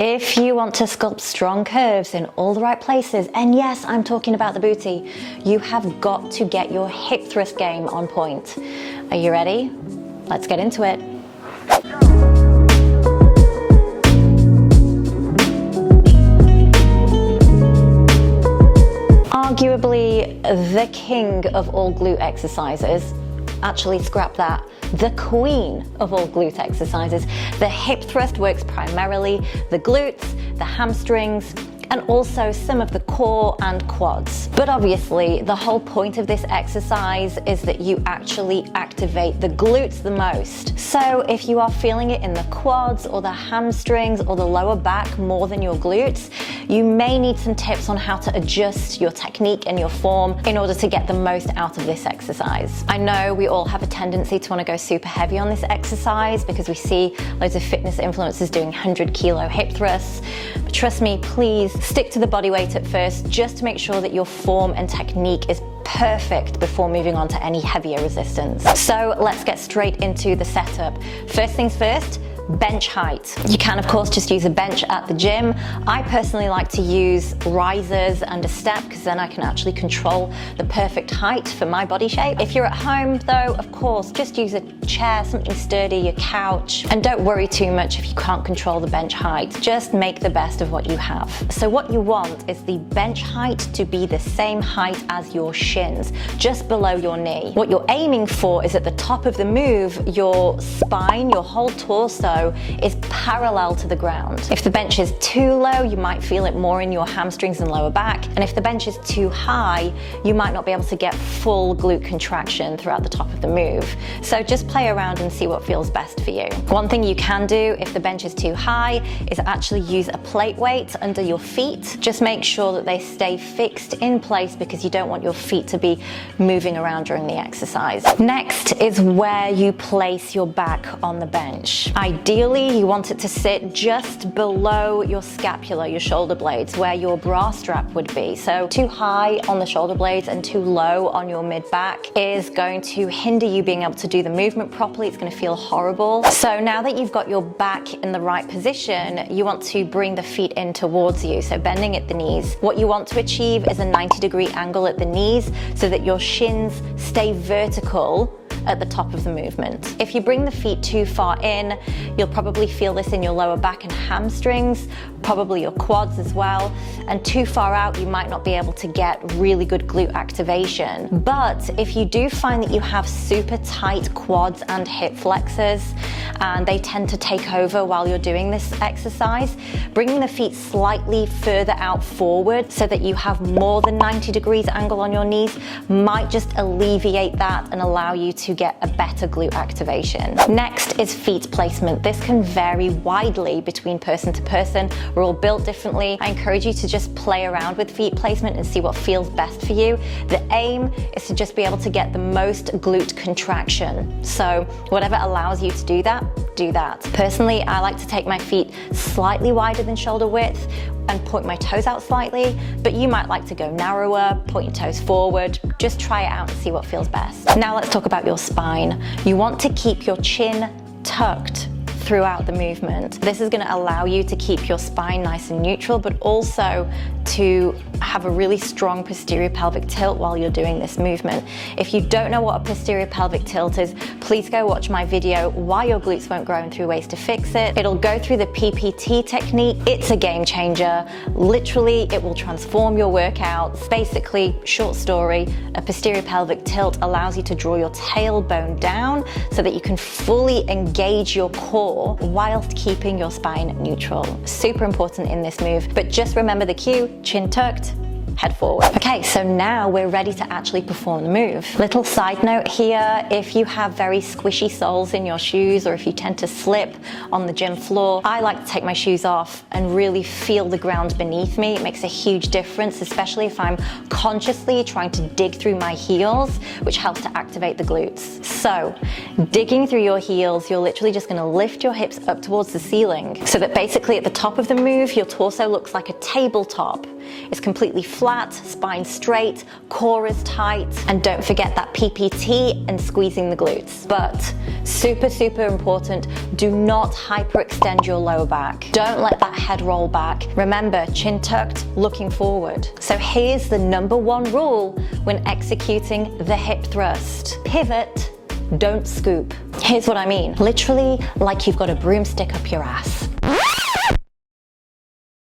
If you want to sculpt strong curves in all the right places, and yes, I'm talking about the booty, you have got to get your hip thrust game on point. Are you ready? Let's get into it. Arguably the king of all glute exercises, actually scrap that, the queen of all glute exercises. The hip thrust works primarily the glutes, the hamstrings, and also some of the core and quads. But obviously, the whole point of this exercise is that you actually activate the glutes the most. So if you are feeling it in the quads or the hamstrings or the lower back more than your glutes, you may need some tips on how to adjust your technique and your form in order to get the most out of this exercise. I know we all have a tendency to want to go super heavy on this exercise because we see loads of fitness influencers doing 100-kilo hip thrusts. But trust me, please stick to the body weight at first, just to make sure that your form and technique is perfect before moving on to any heavier resistance. So let's get straight into the setup. First things first, bench height. You can of course just use a bench at the gym. I personally like to use risers and a step because then I can actually control the perfect height for my body shape. If you're at home though, of course, just use a chair, something sturdy, your couch, and don't worry too much if you can't control the bench height. Just make the best of what you have. So what you want is the bench height to be the same height as your shins, just below your knee. What you're aiming for is at the top of the move, your spine, your whole torso is parallel to the ground. If the bench is too low, you might feel it more in your hamstrings and lower back. And if the bench is too high, you might not be able to get full glute contraction throughout the top of the move. So just play around and see what feels best for you. One thing you can do if the bench is too high is actually use a plate weight under your feet. Just make sure that they stay fixed in place because you don't want your feet to be moving around during the exercise. Next is where you place your back on the bench. Ideally, you want it to sit just below your scapula, your shoulder blades, where your bra strap would be. So too high on the shoulder blades and too low on your mid-back is going to hinder you being able to do the movement properly. It's going to feel horrible. So now that you've got your back in the right position, you want to bring the feet in towards you, so bending at the knees. What you want to achieve is a 90-degree angle at the knees so that your shins stay vertical at the top of the movement. If you bring the feet too far in, you'll probably feel this in your lower back and hamstrings, probably your quads as well. And too far out, you might not be able to get really good glute activation. But if you do find that you have super tight quads and hip flexors, and they tend to take over while you're doing this exercise, bringing the feet slightly further out forward so that you have more than 90 degrees angle on your knees might just alleviate that and allow you to get a better glute activation. Next is feet placement. This can vary widely between person to person. We're all built differently. I encourage you to just play around with feet placement and see what feels best for you. The aim is to just be able to get the most glute contraction. So whatever allows you to do that, do that. Personally, I like to take my feet slightly wider than shoulder width and point my toes out slightly, but you might like to go narrower, point your toes forward. Just try it out and see what feels best. Now let's talk about your spine. You want to keep your chin tucked throughout the movement. This is going to allow you to keep your spine nice and neutral, but also to have a really strong posterior pelvic tilt while you're doing this movement. If you don't know what a posterior pelvic tilt is, please go watch my video, Why Your Glutes Won't Grow and 3 Ways to Fix It. It'll go through the PPT technique. It's a game changer. Literally, it will transform your workouts. Basically, short story, a posterior pelvic tilt allows you to draw your tailbone down so that you can fully engage your core whilst keeping your spine neutral. Super important in this move, but just remember the cue, chin tucked, head forward. Okay, so now we're ready to actually perform the move. Little side note here, if you have very squishy soles in your shoes or if you tend to slip on the gym floor, I like to take my shoes off and really feel the ground beneath me. It makes a huge difference, especially if I'm consciously trying to dig through my heels, which helps to activate the glutes. So, digging through your heels, you're literally just gonna lift your hips up towards the ceiling so that basically at the top of the move, your torso looks like a tabletop. It's completely flat flat, spine straight, core is tight, and don't forget that PPT and squeezing the glutes. But super, super important, do not hyperextend your lower back. Don't let that head roll back. Remember, chin tucked, looking forward. So here's the number one rule when executing the hip thrust. Pivot, don't scoop. Here's what I mean. Literally like you've got a broomstick up your ass.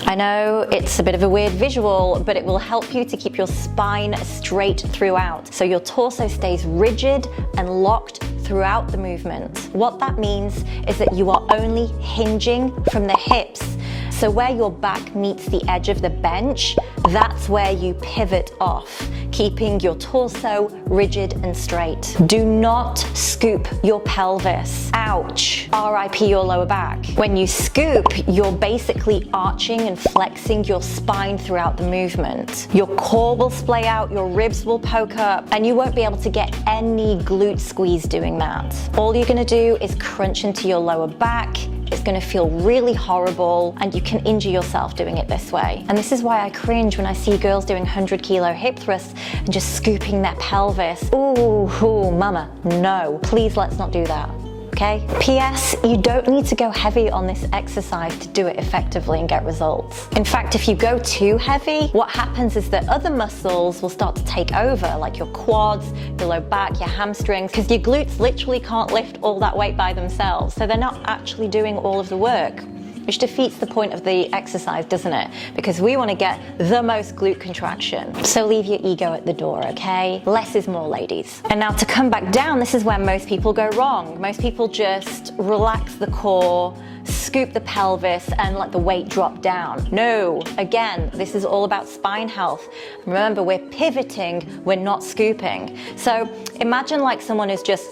I know it's a bit of a weird visual, but it will help you to keep your spine straight throughout, so your torso stays rigid and locked throughout the movement. What that means is that you are only hinging from the hips. So where your back meets the edge of the bench, that's where you pivot off, keeping your torso rigid and straight. Do not scoop your pelvis. Ouch. RIP your lower back. When you scoop, you're basically arching and flexing your spine throughout the movement. Your core will splay out, your ribs will poke up, and you won't be able to get any glute squeeze doing that. All you're gonna do is crunch into your lower back. It's gonna feel really horrible, and you can injure yourself doing it this way. And this is why I cringe when I see girls doing 100-kilo hip thrusts and just scooping their pelvis. Ooh, mama, no. Please, let's not do that. Okay? P.S. You don't need to go heavy on this exercise to do it effectively and get results. In fact, if you go too heavy, what happens is that other muscles will start to take over, like your quads, your low back, your hamstrings, because your glutes literally can't lift all that weight by themselves, so they're not actually doing all of the work, which defeats the point of the exercise, doesn't it? Because we want to get the most glute contraction. So leave your ego at the door, okay? Less is more, ladies. And now to come back down, this is where most people go wrong. Most people just relax the core, scoop the pelvis, and let the weight drop down. No, again, this is all about spine health. Remember, we're pivoting, we're not scooping. So imagine like someone is just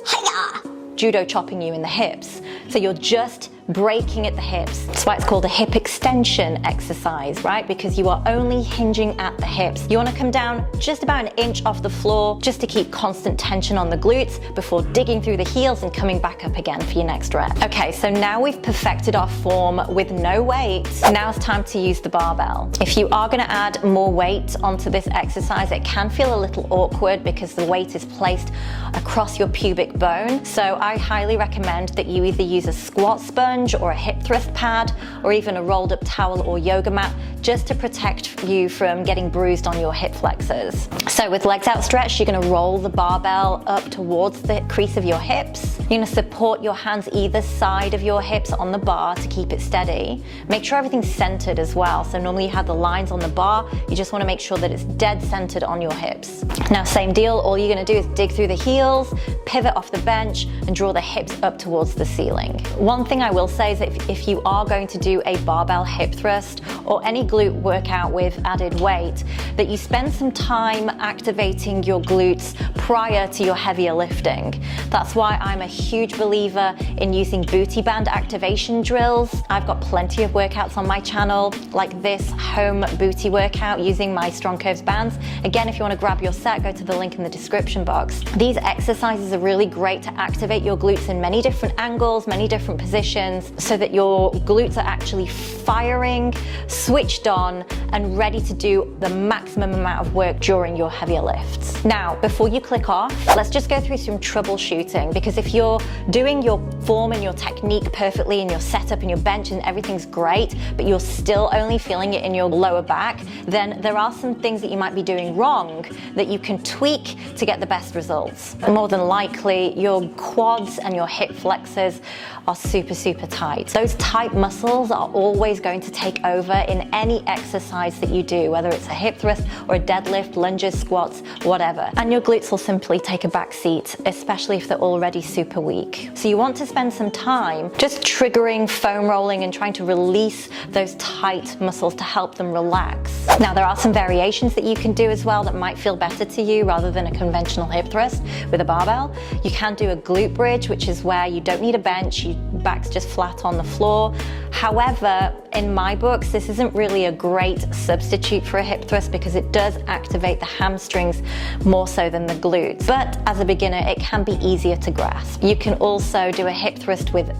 judo chopping you in the hips. So you're just breaking at the hips. That's why it's called a hip extension exercise, right? Because you are only hinging at the hips. You want to come down just about an inch off the floor just to keep constant tension on the glutes before digging through the heels and coming back up again for your next rep. Okay, so now we've perfected our form with no weight. Now it's time to use the barbell. If you are going to add more weight onto this exercise, it can feel a little awkward because the weight is placed across your pubic bone. So I highly recommend that you either use a squat sponge or a hip thrust pad, or even a rolled up towel or yoga mat, just to protect you from getting bruised on your hip flexors. So with legs outstretched, you're gonna roll the barbell up towards the crease of your hips. You're gonna support your hands either side of your hips on the bar to keep it steady. Make sure everything's centered as well. So normally you have the lines on the bar, you just wanna make sure that it's dead centered on your hips. Now, same deal, all you're gonna do is dig through the heels, pivot off the bench, and draw the hips up towards the ceiling. One thing I will say is that if you are going to do a barbell hip thrust or any glute workout with added weight, that you spend some time activating your glutes prior to your heavier lifting. That's why I'm a huge believer in using booty band activation drills. I've got plenty of workouts on my channel, like this home booty workout using my Strong Curves bands. Again, if you want to grab your set, go to the link in the description box. These exercises are really great to activate your glutes in many different angles, many different positions, so that your glutes are actually firing, switched on, and ready to do the maximum amount of work during your heavier lifts. Now, before you click off, let's just go through some troubleshooting, because if you're doing your form and your technique perfectly and your setup and your bench and everything's great, but you're still only feeling it in your lower back, then there are some things that you might be doing wrong that you can tweak to get the best results. More than likely, your quads and your hip flexors are super, super tight. Those tight muscles are always going to take over in any exercise that you do, whether it's a hip thrust or a deadlift, lunges, squats, whatever. And your glutes will simply take a back seat, especially if they're already super weak. So you want to spend some time just triggering foam rolling and trying to release those tight muscles to help them relax. Now, there are some variations that you can do as well that might feel better to you rather than a conventional hip thrust with a barbell. You can do a glute bridge, which is where you don't need a bench, your back's just flat on the floor. However, in my books, this isn't really a great substitute for a hip thrust because it does activate the hamstrings more so than the glutes. But as a beginner, it can be easier to grasp. You can also do a hip thrust with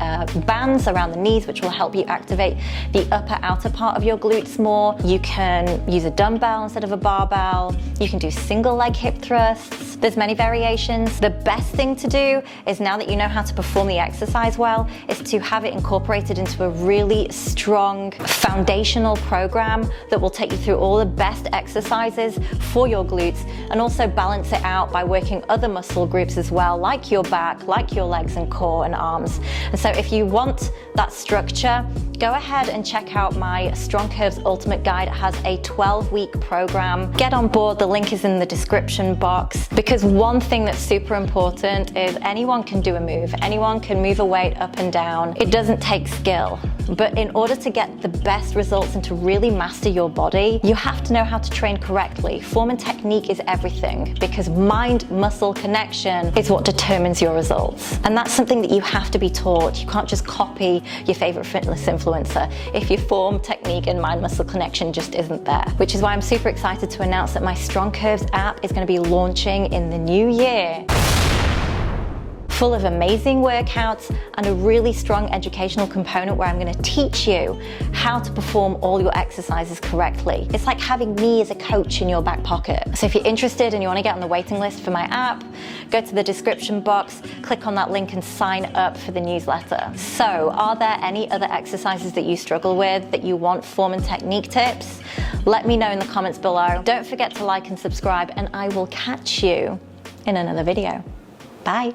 bands around the knees, which will help you activate the upper outer part of your glutes more. You can use a dumbbell instead of a barbell. You can do single leg hip thrusts. There's many variations. The best thing to do is, now that you know how to perform the exercise well, is to have it incorporated into a really strong foundational program that will take you through all the best exercises for your glutes, and also balance it out by working other muscle groups as well, like your back, like your legs and core and arms. And so if you want that structure, go ahead and check out my Strong Curves Ultimate Guide. It has a 12-week program. Get on board, the link is in the description box. Because one thing that's super important is anyone can do a move. Anyone can move a weight up and down. It doesn't take skill. But in order to get the best results and to really master your body, you have to know how to train correctly. Form and technique is everything, because mind-muscle connection is what determines your results. And that's something that you have to be taught. You can't just copy your favorite fitness influencer if your form, technique, and mind-muscle connection just isn't there. Which is why I'm super excited to announce that my Strong Curves app is going to be launching in the new year, full of amazing workouts and a really strong educational component where I'm going to teach you how to perform all your exercises correctly. It's like having me as a coach in your back pocket. So if you're interested and you want to get on the waiting list for my app, go to the description box, click on that link and sign up for the newsletter. So, are there any other exercises that you struggle with that you want form and technique tips? Let me know in the comments below. Don't forget to like and subscribe, and I will catch you in another video. Bye.